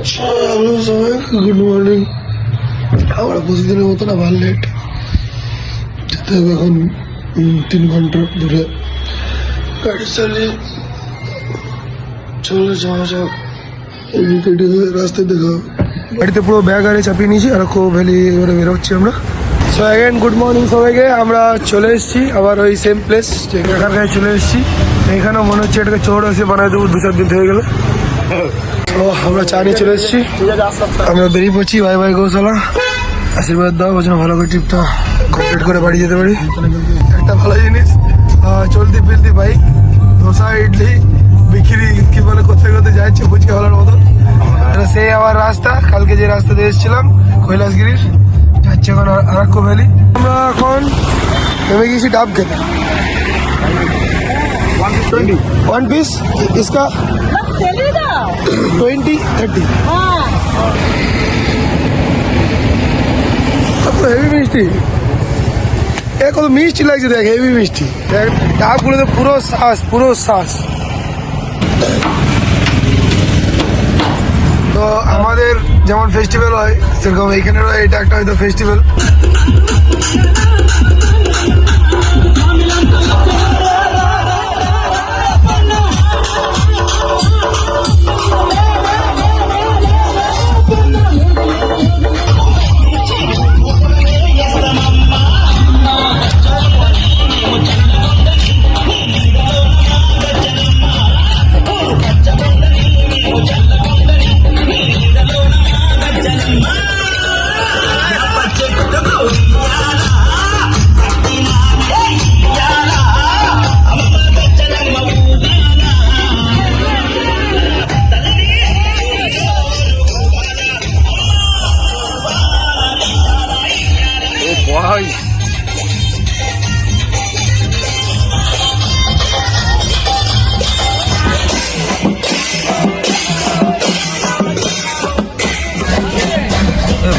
Hello সবাই, good morning. আমরা প্রতিদিনের মতো না ভালো লেট যেতে হবে এখন 3 ঘন্টা দূরে গাড়ি চালিয়ে। চলে যাওয়া যাক, রাস্তায় দেখা হবে। গাড়িতে পুরো ব্যাগ আরে চাপিয়ে নিয়েছি আর খুব ভ্যালি এবারে বেরোচ্ছি আমরা। সো অ্যাগেন গুড মর্নিং সবাইকে। আমরা চলে এসেছি আবার ওই সেম প্লেস যে কাকার কাছে চলে এসেছি। এখানেও মনে হচ্ছে এটাকে চোর এসে বানাই দেবো, 2-4 দিন হয়ে গেল। তো আমরা চা নিয়ে চলে এসেছি, আমরা বেরিয়ে পড়ছি। ভাই ভাই গৌশালা, আশীর্বাদ দাও বলছেন ভালো করে ট্রিপটা কমপ্লিট করে বাড়ি যেতে পারি। একটা ভালো জিনিস, চলতি ফিরতি বাইক, ধোসা ইডলি বিক্রি কি বলে কোথায় কোথায় যাচ্ছে ফুচকা ভালোর মতো। সেই আবার রাস্তা, কালকে যে রাস্তা দিয়ে এসেছিলাম কৈলাসগিরির, যাচ্ছে এখন আরাক্কো ভ্যালি। আমরা এখন নেমে গেছি ডাব খেতে। 1 পিস इसका 20-30। হেভি মিষ্টি, কত মিষ্টি লাগছে দেখ, হেভি মিষ্টি। ডাবগুলোতে পুরো শ্বাস, পুরো শ্বাস। তো আমাদের যেমন ফেস্টিভ্যাল হয় সেরকম এইখানেরও এটা একটা হয়তো ফেস্টিভ্যাল।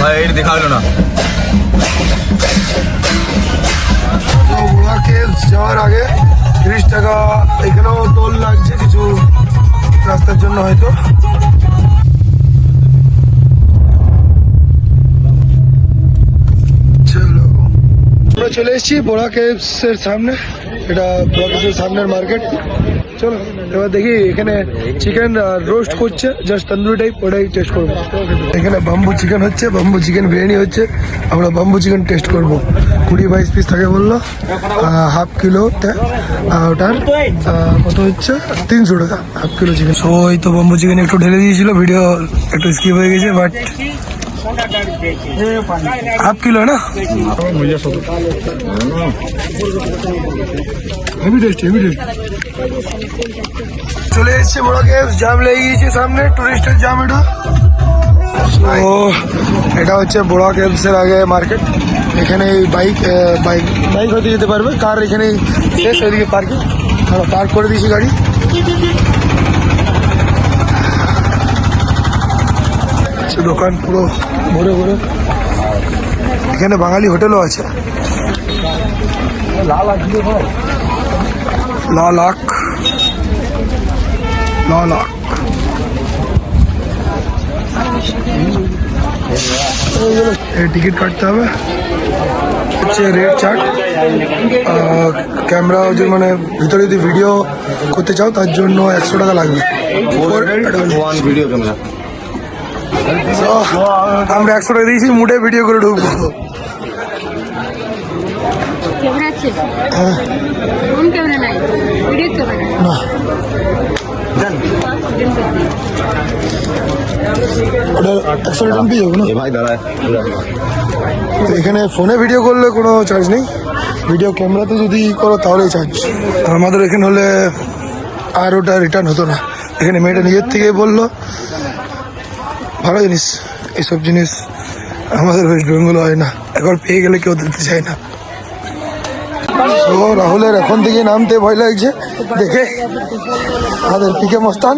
ভাই এটা দেখা হলো না। যাওয়ার আগে 30 টাকা এখানেও টোল লাগছে কিছু রাস্তার জন্য হয়তো। চলো আমরা চলে এসেছি বোড়া কেভস এর সামনে। এটা বোড়া কেভস এর সামনের মার্কেট। চলো এবার দেখি, এখানে চিকেন রোস্ট করছে জাস্ট তন্দুরি টাইপ, ওটাই টেস্ট করবো। এখানে বাম্বু চিকেন হচ্ছে, বাম্বু চিকেন বিরিয়ানি হচ্ছে। আমরা বাম্বু চিকেন টেস্ট করবো। 20-22 পিস থাকে বললো, হাফ কিলো। ওটার কত হচ্ছে? 300 টাকা হাফ কিলো চিকেন। সো এই তো বাম্বু চিকেন একটু ঢেলে দিয়েছিল, ভিডিও একটু স্কিপ হয়ে গেছে, বাট হাফ কিলো না, হেভি টেস্টি, হেভি টেস্টি। চলে এসছে বোড়া কেভস, জাম লেগে গিয়েছে সামনে, টুরিস্টের জাম এটা। ও এটা হচ্ছে বোড়া কেভস এর আগে মার্কেট। এখানে বাইক হয়তো যেতে পারবে, কার এখানে শেষ, ওইদিকে পার্কিং। আমরা পার্ক করে দিয়েছি গাড়ি। দোকান পুরো ভরে ভরে। এখানে বাঙালি হোটেলও আছে। লাখ টিকিট কাটতে হবে, হচ্ছে রেড চার্ট। ক্যামেরা মানে ভিতরে যদি ভিডিও করতে চাও তার জন্য 100 টাকা লাগবে। ভিডিও ক্যামেরা আমরা 100 টাকা দিয়েছি, মুডে ভিডিও করে ঢুকবো। না এখানে ফোনে ভিডিও করলে কোনো চার্জ নেই, ভিডিও ক্যামেরাতে যদি করো তাহলেই চার্জ। আমাদের এখানে হলে আর ওটা রিটার্ন হতো না। এখানে মেয়েটা নিজের থেকে বললো, ভালো জিনিস। এইসব জিনিস আমাদের ওয়েস্ট বেঙ্গল হয় না, একবার পেয়ে গেলে কেউ দিতে চায় না। তো রাহুলের এখন থেকে নামতে ভয় লাগছে দেখে। আমাদের পিকে মস্তান,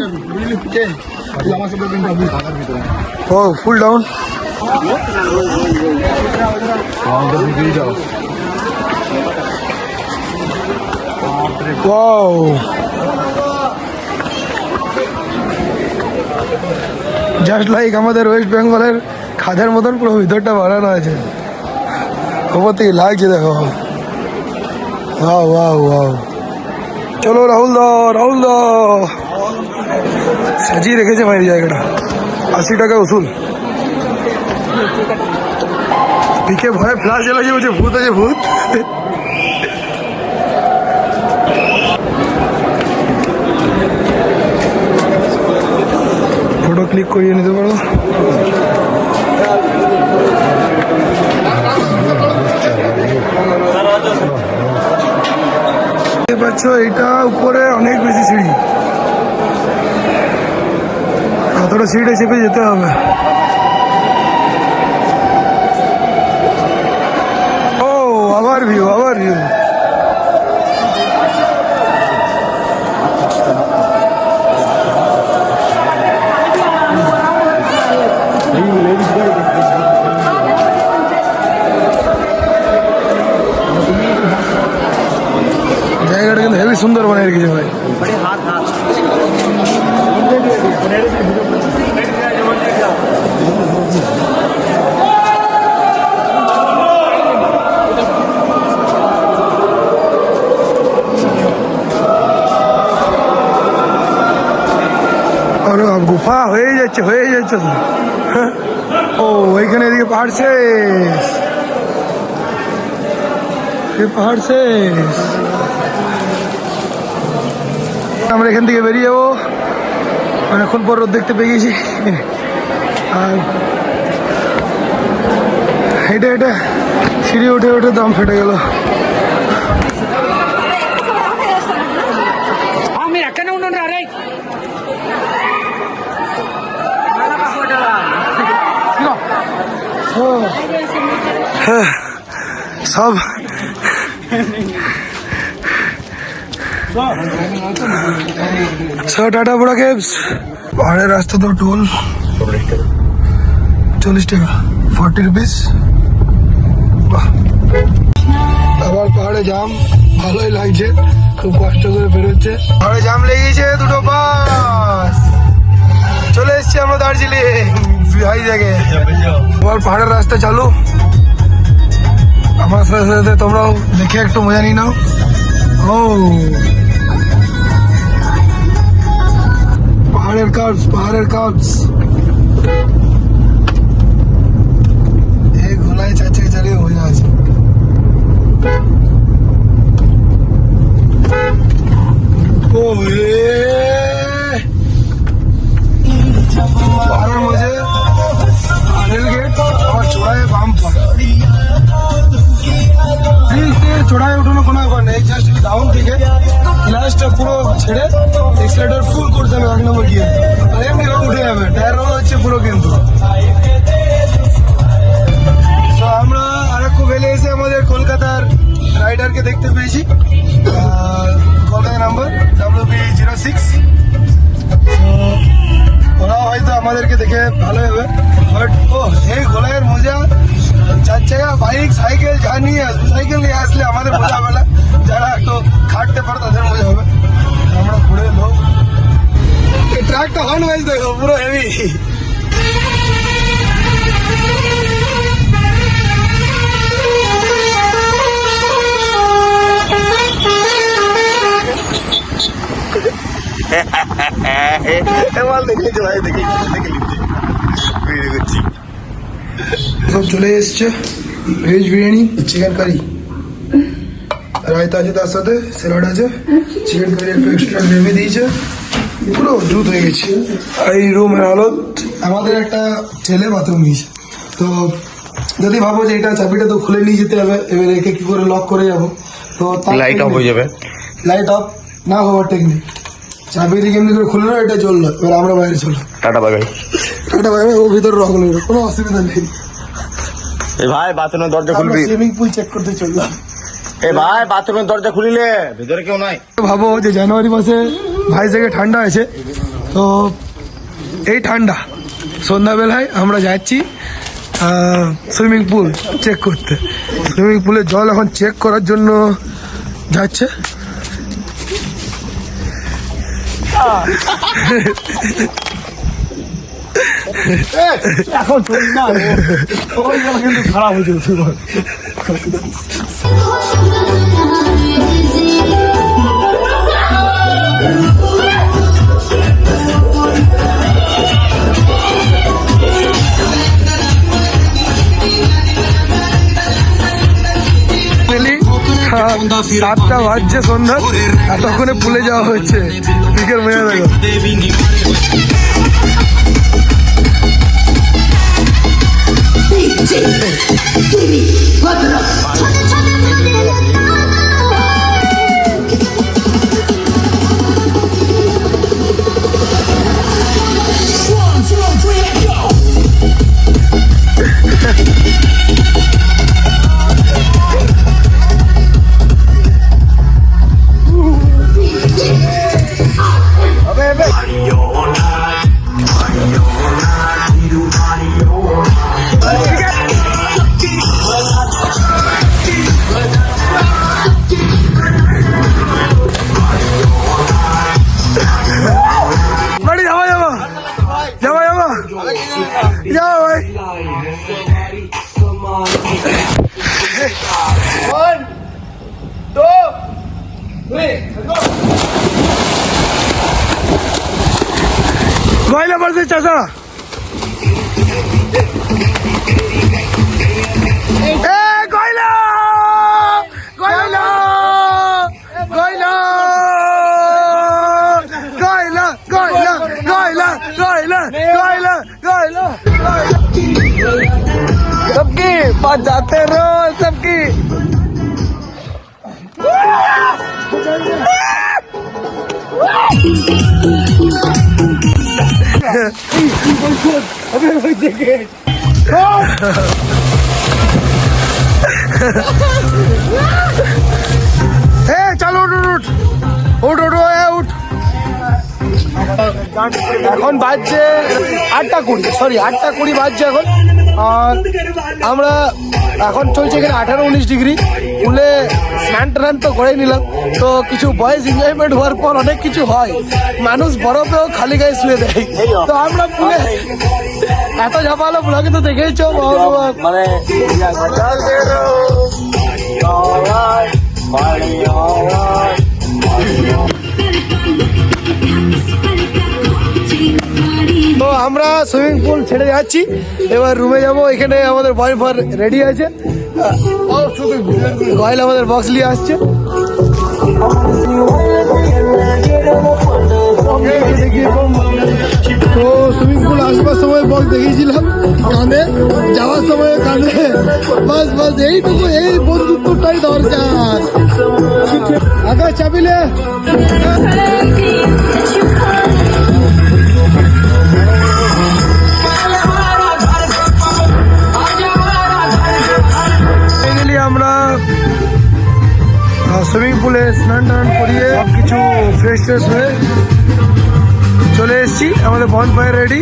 ও full down. Wow. Just like আমাদের ওয়েস্ট বেঙ্গলের খাদের মতন পুরো ভিতরটা বানানো আছে। ওপর থেকে লাগছে দেখো। Wow wow wow. চলো রাহুল দা সাজিয়ে রেখেছে ভাই এই জায়গাটা। 80 টাকা উসুল। পিকে ভয়ে ফ্লাশ জ্বালাচ্ছে, বলছে ভূত আছে ভূত। ফটো ক্লিক করিয়ে নিতে পারো। দেখতে পাচ্ছ এটা উপরে অনেক বেশি সিঁড়ি, কতটা সিঁড়িটা চেপে যেতে হবে। ও আবার ভিউ। জায়গাটা কিন্তু হেবি সুন্দর বানিয়ে রেখেছে ভাই। আর গুফা হয়ে যাচ্ছে তো। ও ওইখানে এদিকে পাহাড় শেষ, পাহাড় শেষ। আমরা এখান থেকে বেরিয়ে যাবো, অনেকক্ষণ পর রোদ দেখতে পেয়ে গেছি। আর হেঁটে সিঁড়ি উঠে দম ফেটে গেল। সব টাটা বড়া কেভস। পাহাড়ের রাস্তা তো টোল 40 টাকা, 40 রুপিস। আবার পাহাড়ে জাম, ভালোই লাগছে, খুব কষ্ট করে বেরোচ্ছে। পাহাড়ে জাম লেগেছে, দুটো বাস। চলে এসছি আমরা দার্জিলিং হাই জায়গায়। আবার পাহাড়ের রাস্তা চালু, আমার সাথে সাথে তোমরাও দেখে একটু মজা নিয়ে নাও। ও পাহাড়ের কার্ভস। এই গোলায় 4 চাকা চালিয়ে মজা আছে। ও পাহাড়ের মধ্যে রেল গেট, আবার চড়ায় বাম্পার। চড়ায় উঠানো কোনো ব্যাপার নেই, জাস্ট ডাউন থেকে ক্লাসটা পুরো ছেড়ে এক্সিলেটর ফুল করতে হবে 1 নম্বর গিয়ে, আর এমনি রোড উঠে যাবে। টায়ার রোড হচ্ছে পুরো কিন্তু। তো আমরা আরেকটু ভেলে এসে আমাদের কলকাতার রাইডারকে দেখতে পেয়েছি, কলকাতা নাম্বার WB06। ওরা হয়তো আমাদেরকে দেখে ভালো হবে, বাট ও এই গোলায়ের মজা 4 চাকা বাইক সাইকেল যা নিয়ে আসবে, সাইকেল নিয়ে আসলে আমাদের মজা হবে না, যারা একটু খাটতে পারে তাদের মজা হবে। আমরা ঘুরে লোক এই ট্রাকটা হর্ন ওয়াইজ দেখো, পুরো হেভি। সব চলে এসছে, veg biryani, chicken curry, raita আছে, তার সাথে স্যালাড আছে, চিকেন কারি একটু এক্সট্রা গ্রেভি দিয়েছে, পুরো জুত হয়ে গেছে। এই রুমের হালত, আমাদের একটা ছেলে বাথরুম নিয়েছে। তো যদি ভাবো যে এটা চাবিটা তো খুলে নিয়ে যেতে হবে, এবার একে কি করে লক করে যাবো, তো লাইট অফ হয়ে যাবে। লাইট অফ না হওয়ার টেকনিক, চাবি দিয়ে কেমনি করে খুললো, এটা চললো। এবার আমরা বাইরে চলো, টাটা বাই বাই। ও ভিতরে রাখলো, কোনো অসুবিধা নেই। এ ভাই বাথরুমের দরজা খুলবি? সুইমিং পুল চেক করতে চললাম। এ ভাই বাথরুমের দরজা খুলিলে ভিতরে কেউ নাই। ভাবো যে জানুয়ারি মাসে ভাই থেকে ঠান্ডা আছে, তো এই ঠান্ডা সন্ধ্যাবেলায় আমরা যাচ্ছি সুইমিং পুল চেক করতে। সুইমিং পুলের জল এখন চেক করার জন্য যাচ্ছে। এখন চলি না ওই কিন্তু খারাপ হয়ে যাচ্ছে সাতটা বাজছে সন্ধ্যা, এতক্ষণে পুলে যাওয়া হচ্ছে। বিকেল মেয়ে দেখো গয়লা পড়ছে চাচা। গয়লা গয়লা গয়লা গয়লা গয়লা গয়লা গয়লা গয়লা গয়লা सबकी पास जाते रहो सबकी। চলো উঠ উঠ উঠ। এখন বাজছে 8:20, সরি 8:20 বাজছে এখন। আর আমরা এখন চলছে এখানে 18-19 ডিগ্রি। পুলে স্নান টান তো করে নিলাম, তো কিছু বয়েজ এনজয়মেন্ট হওয়ার পর অনেক কিছু হয়, মানুষ বরফেও খালি গায়ে শুয়ে দেয়। তো আমরা পুলে এত ঝাপালো ব্লগে তো দেখেইছো মানে তো আমরা সুইমিং পুল ছেড়ে যাচ্ছি, এবার রুমে যাবো। এখানে আমাদের বয়ফার রেডি আছে, গয়লা আমাদের বক্স নিয়ে আসছে। তো সুইমিং পুল আসবার সময় বক্স দেখিয়েছিলাম, কাঁদে যাওয়ার সময় কাঁদে। বাস বাস এইটুকু, এই বন্ধুত্বটাই দরকার। আগে চাপিলে আমরা সুইমিং পুলে স্নান টান করিয়ে সব কিছু ফ্রেশ ট্রেশ হয়ে চলে এসেছি। আমাদের বনফায়ার রেডি।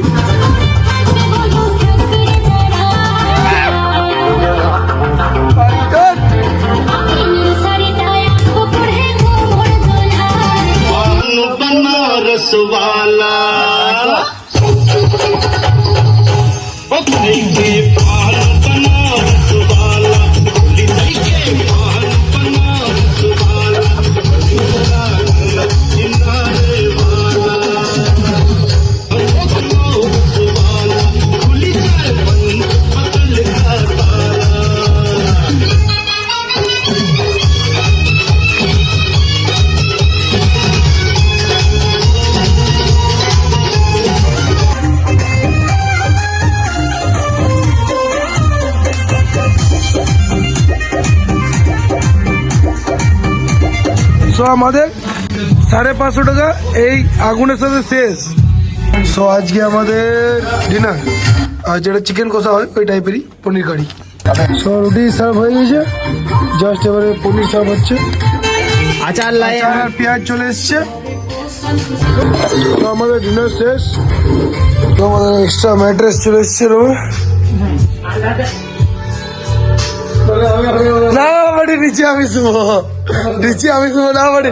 সো আমাদের 550 টাকা এই আগুনের সাথে শেষ। সো আজকে আমাদের ডিনার, আর যেটা চিকেন কষা হয় ওই টাইপেরই পনির কারি। সো রুটি সার্ভ হয়ে গেছে, জাস্ট এবারে পনির সার্ভ হচ্ছে। আচার আর পেঁয়াজ চলে এসছে। তো আমাদের ডিনার শেষ। তো আমাদের এক্সট্রা ম্যাট্রেস চলে এসছে রুমে। না বাড়ি নিচে আমি শুবো, নিচে আমি শুবো না বাড়ি।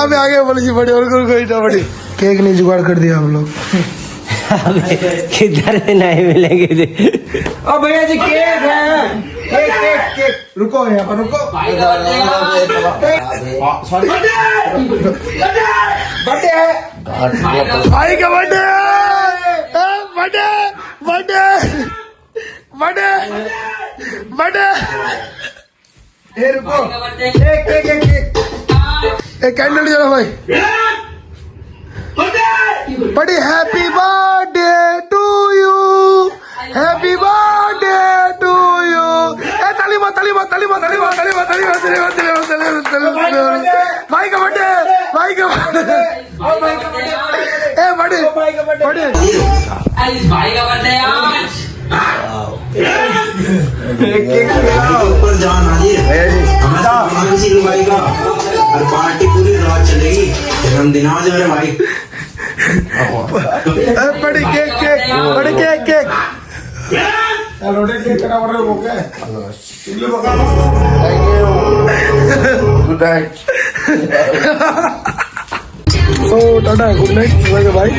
আমি आगे बोली बड़ी और कोई ना बड़ी। केक नहीं जुगाड़ कर दिया हम लोग। किधर भी नहीं मिलेंगे जी। ओ भैया जी केक है, केक केक केक, रुको यहाँ पर रुको। सॉरी बर्थडे है, भाई का birthday, birthday birthday birthday birthday. ए रुको, केक केक केक केक, एक कैंडल जला भाई। बड़ी happy birthday to you, happy birthday to you. ए ताली मार ताली मार ताली मार ताली मार ताली मार ताली मार ताली मार ताली मार ताली मार ताली मार। भाई का बर्थडे, भाई का बर्थडे, ए बर्थडे बर्थडे। भाई का बर्थडे आज ऊपर जान आ रही है किसी भाई का और पार्टी पूरी रात चलेगी। जन्मदिन आज मेरे भाई। बड़ी केक केक, बड़ी केक केक। Good night. तो टाटा, गुड नाइट भाई।